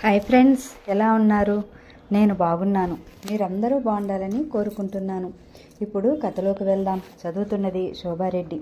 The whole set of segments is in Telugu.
హాయ్ ఫ్రెండ్స్, ఎలా ఉన్నారు? నేను బాగున్నాను. మీరందరూ బాగుండాలని కోరుకుంటున్నాను. ఇప్పుడు కథలోకి వెళ్దాం. చదువుతున్నది శోభారెడ్డి.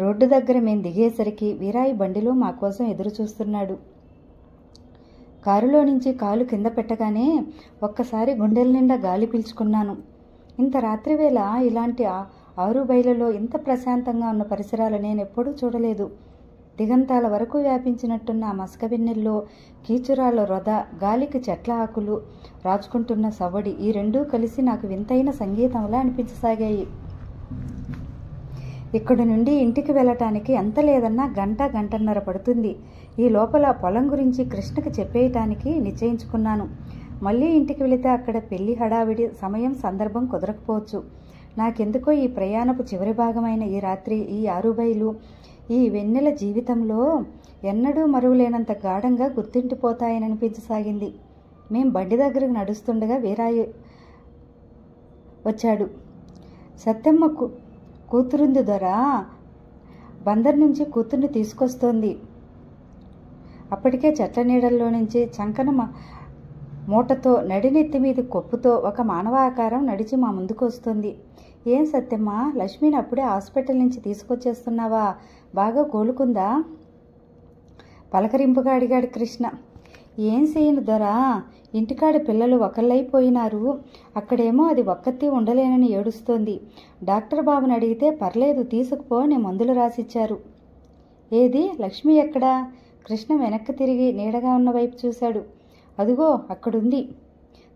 రోడ్డు దగ్గర మేము దిగేసరికి వీరాయి బండిలో మా కోసం ఎదురు చూస్తున్నాడు. కారులో నుంచి కాలు కింద పెట్టగానే ఒక్కసారి గుండెల నిండా గాలి పీల్చుకున్నాను. ఇంత రాత్రివేళ ఇలాంటి ఆరు బయలలో ఇంత ప్రశాంతంగా ఉన్న పరిసరాలు నేను ఎప్పుడూ చూడలేదు. దిగంతాల వరకు వ్యాపించినట్టున్న మసక వెన్నెల్లో కీచురాల రొద, గాలికి చెట్ల ఆకులు రాచుకుంటున్న సవ్వడి, ఈ రెండూ కలిసి నాకు వింతైన సంగీతంలా అనిపించసాగాయి. ఇక్కడి నుండి ఇంటికి వెళ్ళటానికి ఎంత లేదన్నా గంటన్నర పడుతుంది. ఈ లోపల పొలం గురించి కృష్ణకి చెప్పేయటానికి నిశ్చయించుకున్నాను. మళ్ళీ ఇంటికి వెళితే అక్కడ పెళ్లి హడావిడి, సమయం సందర్భం కుదరకపోవచ్చు. నాకెందుకో ఈ ప్రయాణపు చివరి భాగమైన ఈ రాత్రి, ఈ ఆరుబైలు, ఈ వెన్నెల జీవితంలో ఎన్నడూ మరువలేనంత గాఢంగా గుర్తుండిపోతాయని అనిపించసాగింది. మేం బండి దగ్గరకు నడుస్తుండగా వీరాయి వచ్చాడు. సత్యమ్మ కూతురుంది దొరా, బందర్ నుంచి కూతుర్ని తీసుకొస్తోంది. అప్పటికే చెట్ల నీడల్లో నుంచి చంకన మూటతో, నడినెత్తి మీద కొప్పుతో ఒక మానవాకారం నడిచి మా ముందుకు వస్తుంది. ఏం సత్యమ్మ, లక్ష్మిని అప్పుడే హాస్పిటల్ నుంచి తీసుకొచ్చేస్తున్నావా? బాగా కోలుకుందా? పలకరింపుగా అడిగాడు కృష్ణ. ఏం చేయను దొరా, ఇంటికాడ పిల్లలు ఒకళ్ళైపోయినారు. అక్కడేమో అది ఒక్కతి ఉండలేనని ఏడుస్తోంది. డాక్టర్ బాబుని అడిగితే పర్లేదు తీసుకుపో, నేను మందులు రాసిచ్చారు. ఏది లక్ష్మి ఎక్కడా? కృష్ణ వెనక్కి తిరిగి నీడగా ఉన్న వైపు చూశాడు. అదుగో అక్కడుంది.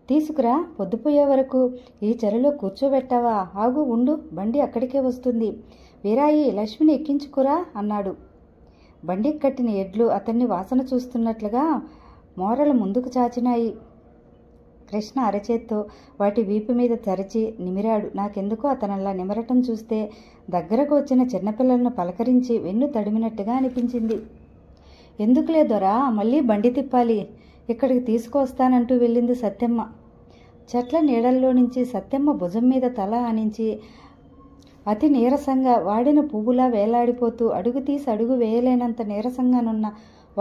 తీసుకురా, పొద్దుపోయే వరకు ఈ చెరలో కూర్చోబెట్టావా? ఆగు, ఉండు, బండి అక్కడికే వస్తుంది. వీరాయి, లక్ష్మిని ఎక్కించుకురా అన్నాడు. బండికి కట్టిన ఎడ్లు అతన్ని వాసన చూస్తున్నట్లుగా మోరలు ముందుకు చాచినాయి. కృష్ణ అరచేత్తో వాటి వీపు మీద తరిచి నిమిరాడు. నాకెందుకో అతనల్లా నిమరటం చూస్తే దగ్గరకు వచ్చిన చిన్నపిల్లలను పలకరించి వెన్ను తడిమినట్టుగా అనిపించింది. ఎందుకులే దొరా, మళ్ళీ బండి తిప్పాలి, ఇక్కడికి తీసుకొస్తానంటూ వెళ్ళింది సత్యమ్మ. చెట్ల నీడల్లో నుంచి సత్యమ్మ భుజం మీద తల ఆనించి అతి నీరసంగా, వాడిన పువ్వులా వేలాడిపోతూ, అడుగు తీసి అడుగు వేయలేనంత నీరసంగానున్న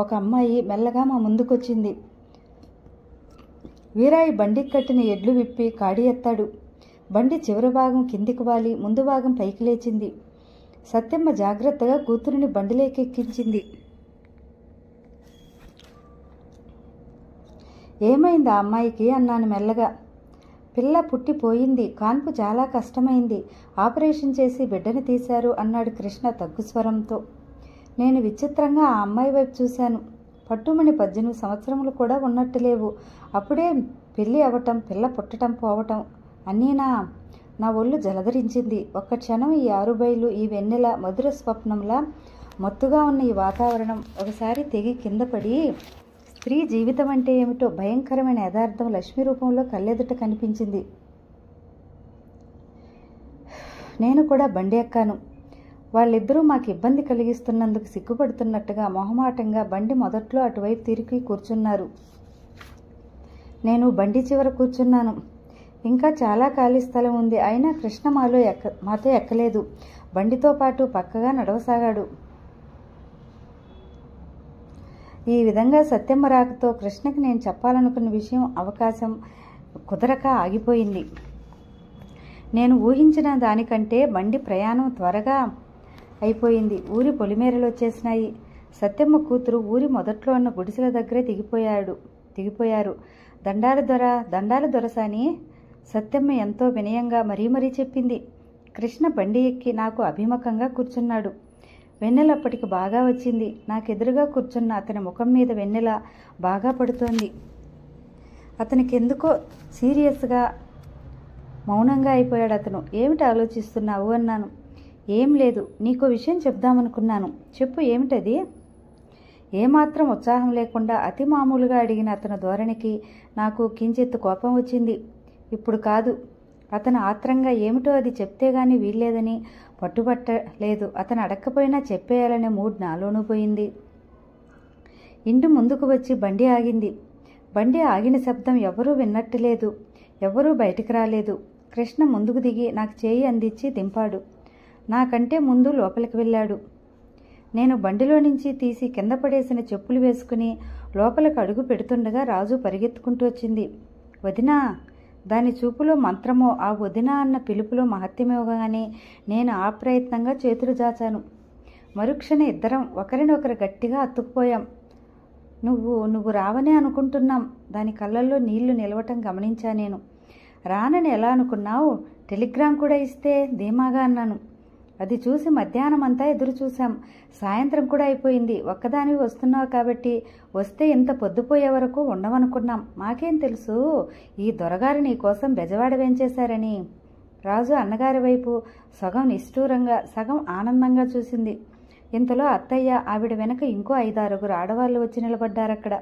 ఒక అమ్మాయి మెల్లగా మా ముందుకొచ్చింది. వీరాయి బండికి కట్టిన ఎడ్లు విప్పి కాడి ఎత్తాడు. బండి చివరి భాగం కిందికి వాలి, ముందు భాగం పైకి లేచింది. సత్యమ్మ జాగ్రత్తగా కూతురిని బండిలోకెక్కించింది. ఏమైంది ఆ అమ్మాయికి అన్నాను మెల్లగా. పిల్ల పుట్టిపోయింది, కాన్పు చాలా కష్టమైంది, ఆపరేషన్ చేసి బిడ్డని తీశారు అన్నాడు కృష్ణ తగ్గు స్వరంతో. నేను విచిత్రంగా ఆ అమ్మాయి వైపు చూశాను. పట్టుమణి 18 సంవత్సరములు కూడా ఉన్నట్టు లేవు. అప్పుడే పెళ్ళి అవటం, పిల్ల పుట్టటం పోవటం అన్నీనా? నా ఒళ్ళు జలధరించింది. ఒక్క క్షణం ఈ ఆరుబైలు, ఈ వెన్నెల మధుర స్వప్నంలా మత్తుగా ఉన్న ఈ వాతావరణం ఒకసారి తెగి కింద పడి, స్త్రీ జీవితం అంటే ఏమిటో భయంకరమైన యథార్థం లక్ష్మి రూపంలో కళ్ళెదుట కనిపించింది. నేను కూడా బండి ఎక్కాను. వాళ్ళిద్దరూ మాకు ఇబ్బంది కలిగిస్తున్నందుకు సిగ్గుపడుతున్నట్టుగా మొహమాటంగా బండి మొదట్లో అటువైపు తిరిగి కూర్చున్నారు. నేను బండి చివర కూర్చున్నాను. ఇంకా చాలా ఖాళీ స్థలం ఉంది. అయినా కృష్ణ మాతో ఎక్కలేదు. బండితో పాటు పక్కగా నడవసాగాడు. ఈ విధంగా సత్యమ్మ రాకతో కృష్ణకి నేను చెప్పాలనుకున్న విషయం అవకాశం కుదరక ఆగిపోయింది. నేను ఊహించిన దానికంటే బండి ప్రయాణం త్వరగా అయిపోయింది. ఊరి పొలిమేరలు వచ్చేసినాయి. సత్యమ్మ కూతురు ఊరి మొదట్లో ఉన్న గుడిసెల దగ్గరే దిగిపోయారు. దండాల దొరసాని సత్యమ్మ ఎంతో వినయంగా మరీ చెప్పింది. కృష్ణ బండి ఎక్కి నాకు అభిముఖంగా కూర్చున్నాడు. వెన్నెలప్పటికి బాగా వచ్చింది. నాకెదురుగా కూర్చున్న అతని ముఖం మీద వెన్నెల బాగా పడుతోంది. అతనికి ఎందుకో సీరియస్గా మౌనంగా అయిపోయాడు అతను. ఏమిటి ఆలోచిస్తున్నావు అన్నాను. ఏం లేదు, నీకో విషయం చెప్దామనుకున్నాను. చెప్పు, ఏమిటది? ఏమాత్రం ఉత్సాహం లేకుండా అతి మామూలుగా అడిగిన అతని ధోరణికి నాకు కించెత్తు కోపం వచ్చింది. ఇప్పుడు కాదు. అతను ఆత్రంగా ఏమిటో అది చెప్తే గాని వీల్లేదని పట్టుబట్టలేదు. అతను అడక్కపోయినా చెప్పేయాలనే మూడ్ నాలోనూ పోయింది. ఇంటి ముందుకు వచ్చి బండి ఆగింది. బండి ఆగిన శబ్దం ఎవరూ విన్నట్టు లేదు. ఎవరూ బయటికి రాలేదు. కృష్ణ ముందుకు దిగి నాకు చేయి అందించి దింపాడు. నాకంటే ముందు లోపలికి వెళ్ళాడు. నేను బండిలో నుంచి తీసి కింద పడేసిన చెప్పులు వేసుకుని లోపలికి అడుగు పెడుతుండగా రాజు పరిగెత్తుకుంటూ వచ్చింది. వదినా! దాని చూపులో మంత్రమో, ఆ వదిన అన్న పిలుపులో మహత్యమేవగానే నేను అప్రయత్నంగా చేతులు జాచాను. మరుక్షణ ఇద్దరం ఒకరినొకరు గట్టిగా అతుక్కుపోయాం. నువ్వు రావనే అనుకుంటున్నాం. దాని కళ్ళల్లో నీళ్లు నిలవటం గమనించా నేను. రానని ఎలా అనుకున్నావు? టెలిగ్రామ్ కూడా ఇస్తే ధీమాగా అన్నాను. అది చూసి మధ్యాహ్నం అంతా ఎదురు చూశాం. సాయంత్రం కూడా అయిపోయింది. ఒక్కదానివి వస్తున్నావు కాబట్టి వస్తే ఇంత పొద్దుపోయే వరకు ఉండవనుకున్నాం. మాకేం తెలుసు ఈ దొరగారు నీకోసం బెజవాడ వేంచేశారని. రాజు అన్నగారి వైపు సగం నిష్ఠూరంగా సగం ఆనందంగా చూసింది. ఇంతలో అత్తయ్య, ఆవిడ వెనక ఇంకో 5-6 ఆడవాళ్ళు వచ్చి నిలబడ్డారక్కడ.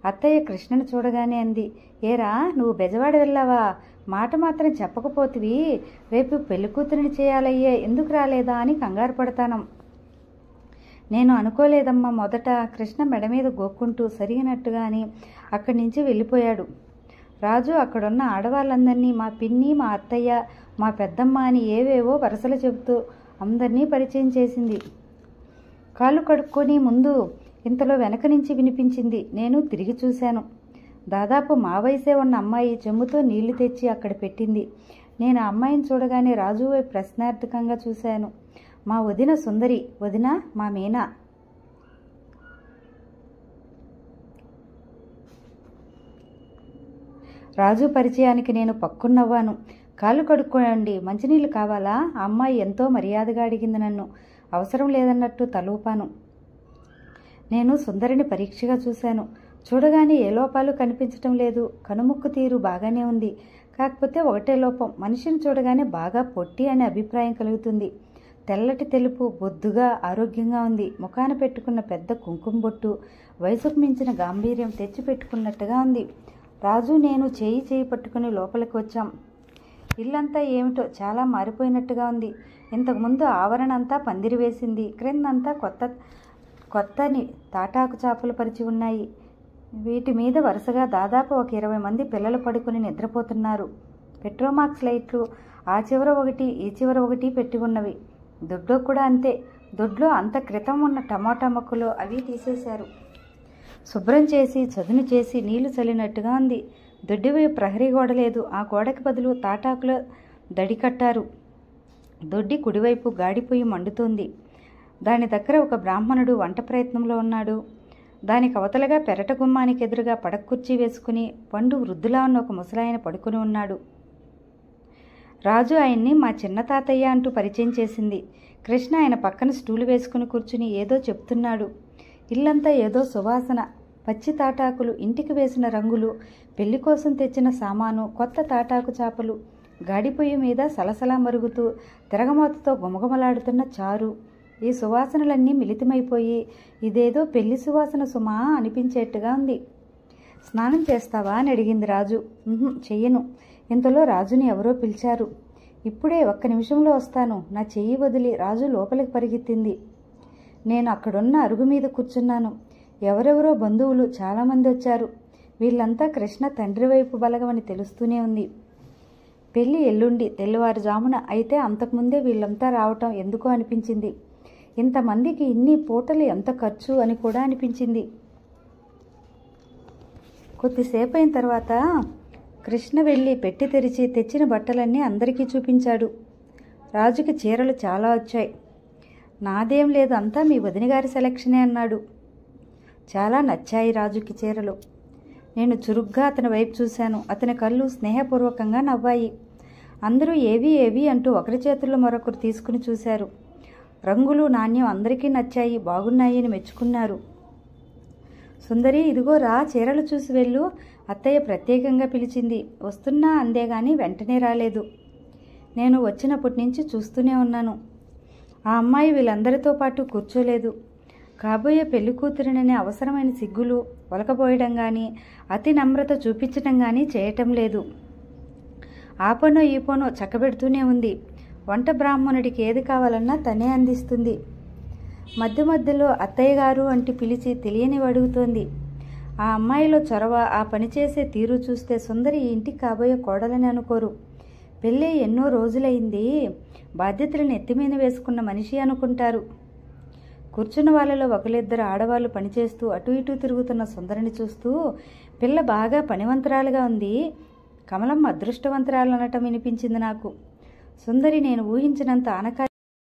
అత్తయ్య కృష్ణను చూడగానే అంది, ఏరా నువ్వు బెజవాడ వెళ్ళావా? మాట మాత్రం చెప్పకపోతివి. రేపు పెళ్లికూతురిని చేయాలయ్యే, ఎందుకు రాలేదా అని కంగారు పడతాను. నేను అనుకోలేదమ్మా. మొదట కృష్ణ మెడ మీద గోక్కుంటూ సరిగినట్టుగా అని అక్కడి నుంచి వెళ్ళిపోయాడు. రాజు అక్కడున్న ఆడవాళ్ళందరినీ మా పిన్ని, మా అత్తయ్య, మా పెద్దమ్మ అని ఏవేవో వరసలు చెబుతూ అందరినీ పరిచయం చేసింది. కాళ్ళు కడుక్కొని ముందు ఇంతలో వెనక నుంచి వినిపించింది. నేను తిరిగి చూశాను. దాదాపు మా వయసే ఉన్న అమ్మాయి చెంబుతో నీళ్లు తెచ్చి అక్కడ పెట్టింది. నేను ఆ అమ్మాయిని చూడగానే రాజు వైపు ప్రశ్నార్థకంగా చూశాను. మా వదిన సుందరి. వదిన మా మీనా. రాజు పరిచయానికి నేను పక్కున్నవ్వాను. కాళ్ళు కడుక్కోండి, మంచినీళ్ళు కావాలా? ఆ అమ్మాయి ఎంతో మర్యాదగా అడిగింది నన్ను. అవసరం లేదన్నట్టు తలూపాను. నేను సుందరిని పరీక్షగా చూశాను. చూడగానే ఏ లోపాలు కనిపించటం లేదు. కనుముక్కు తీరు బాగానే ఉంది. కాకపోతే ఒకటే లోపం, మనిషిని చూడగానే బాగా పొట్టి అనే అభిప్రాయం కలుగుతుంది. తెల్లటి తెలుపు, బొద్దుగా, ఆరోగ్యంగా ఉంది. ముఖాన పెట్టుకున్న పెద్ద కుంకుమ బొట్టు వయసుకు మించిన గాంభీర్యం తెచ్చిపెట్టుకున్నట్టుగా ఉంది. రాజు నేను చేయి పట్టుకుని లోపలికి వచ్చాం. ఇల్లంతా ఏమిటో చాలా మారిపోయినట్టుగా ఉంది. ఇంతకుముందు ఆవరణంతా పందిరి వేసింది. క్రిందంతా కొత్తని తాటాకు చాపలు పరిచి ఉన్నాయి. వీటి మీద వరుసగా దాదాపు ఒక 20 మంది పిల్లలు పడుకుని నిద్రపోతున్నారు. పెట్రోమాక్స్ లైట్లు ఆ చివర ఒకటి, ఈ చివర ఒకటి పెట్టి ఉన్నవి. దొడ్లో కూడా అంతే. దొడ్లో అంత క్రితం ఉన్న టమాటా మొక్కలు అవి తీసేశారు. శుభ్రం చేసి చదును చేసి నీళ్లు చల్లినట్టుగా ఉంది. దొడ్డివైపు ప్రహరీ గోడ లేదు. ఆ గోడకి బదులు తాటాకుల దడి కట్టారు. దొడ్డి కుడివైపు గాడిపోయి మండుతోంది. దాని దగ్గర ఒక బ్రాహ్మణుడు వంట ప్రయత్నంలో ఉన్నాడు. దానికి అవతలగా పెరట గుమ్మానికి ఎదురుగా పడక్కుర్చీ వేసుకుని పండు వృద్ధులా ఉన్న ఒక ముసలాయన పడుకుని ఉన్నాడు. రాజు ఆయన్ని మా చిన్న తాతయ్య అంటూ పరిచయం చేసింది. కృష్ణ ఆయన పక్కన స్టూలు వేసుకుని కూర్చుని ఏదో చెప్తున్నాడు. ఇల్లంతా ఏదో సువాసన. పచ్చి తాటాకులు, ఇంటికి వేసిన రంగులు, పెళ్లి కోసం తెచ్చిన సామాను, కొత్త తాటాకు చాపలు, గాడిపొయ్యి మీద సలసలా మరుగుతూ తిరగమోతతో గుమగుమలాడుతున్న చారు. ఈ సువాసనలన్నీ మిళితమైపోయి ఇదేదో పెళ్లి సువాసన సుమా అనిపించేట్టుగా ఉంది. స్నానం చేస్తావా అని అడిగింది రాజు. చెయ్యను. ఇంతలో రాజుని ఎవరో పిలిచారు. ఇప్పుడే, ఒక్క నిమిషంలో వస్తాను. నా చెయ్యి వదిలి రాజు లోపలికి పరిగెత్తింది. నేను అక్కడున్న అరుగు మీద కూర్చున్నాను. ఎవరెవరో బంధువులు చాలామంది వచ్చారు. వీళ్ళంతా కృష్ణ తండ్రి వైపు బలగమని తెలుస్తూనే ఉంది. పెళ్లి ఎల్లుండి తెల్లవారుజామున. అయితే అంతకుముందే వీళ్ళంతా రావటం ఎందుకో అనిపించింది. ఇంతమందికి ఇన్ని పూటలు ఎంత ఖర్చు అని కూడా అనిపించింది. కొద్దిసేపు అయిన తర్వాత కృష్ణ వెళ్ళి పెట్టి తెరిచి తెచ్చిన బట్టలన్నీ అందరికీ చూపించాడు. రాజుకి చీరలు చాలా వచ్చాయి. నాదేం లేదు, అంతా మీ వదినగారి సెలక్షనే అన్నాడు. చాలా నచ్చాయి రాజుకి చీరలు. నేను చురుగ్గా అతని వైపు చూశాను. అతని కళ్ళు స్నేహపూర్వకంగా నవ్వాయి. అందరూ ఏవి ఏవి అంటూ ఒకరి చేతుల్లో మరొకరు తీసుకుని చూశారు. రంగులు, నాణ్యం అందరికీ నచ్చాయి. బాగున్నాయి అని మెచ్చుకున్నారు. సుందరి, ఇదిగో రా, చీరలు చూసి వెళ్ళు. అత్తయ్య ప్రత్యేకంగా పిలిచింది. వస్తున్నా అందేగాని వెంటనే రాలేదు. నేను వచ్చినప్పటి నుంచి చూస్తూనే ఉన్నాను. ఆ అమ్మాయి వీళ్ళందరితో పాటు కూర్చోలేదు. కాబోయే పెళ్లి కూతురిననే అవసరమైన సిగ్గులు ఒలకబోయడం కానీ, అతి నమ్రత చూపించటం కానీ చేయటం లేదు. ఆ పనో ఈ పనో చక్కబెడుతూనే ఉంది. వంట బ్రాహ్మణుడికి ఏది కావాలన్నా తనే అందిస్తుంది. మధ్య మధ్యలో అత్తయ్య గారు అంటూ పిలిచి తెలియనివి అడుగుతోంది. ఆ అమ్మాయిలో చొరవ, ఆ పనిచేసే తీరు చూస్తే సుందరి ఈ ఇంటికి కాబోయే కోడలని అనుకోరు. పెళ్ళి ఎన్నో రోజులైంది, బాధ్యతలను ఎత్తిమీద వేసుకున్న మనిషి అనుకుంటారు. కూర్చున్న వాళ్ళలో ఒకరిద్దరు ఆడవాళ్ళు పనిచేస్తూ అటు ఇటు తిరుగుతున్న సుందరిని చూస్తూ, పిల్ల బాగా పనివంతురాలుగా ఉంది, కమలమ్మ అదృష్టవంతురాలనటం వినిపించింది నాకు. సుందరి నేను ఊహించినంత ఆనకాయ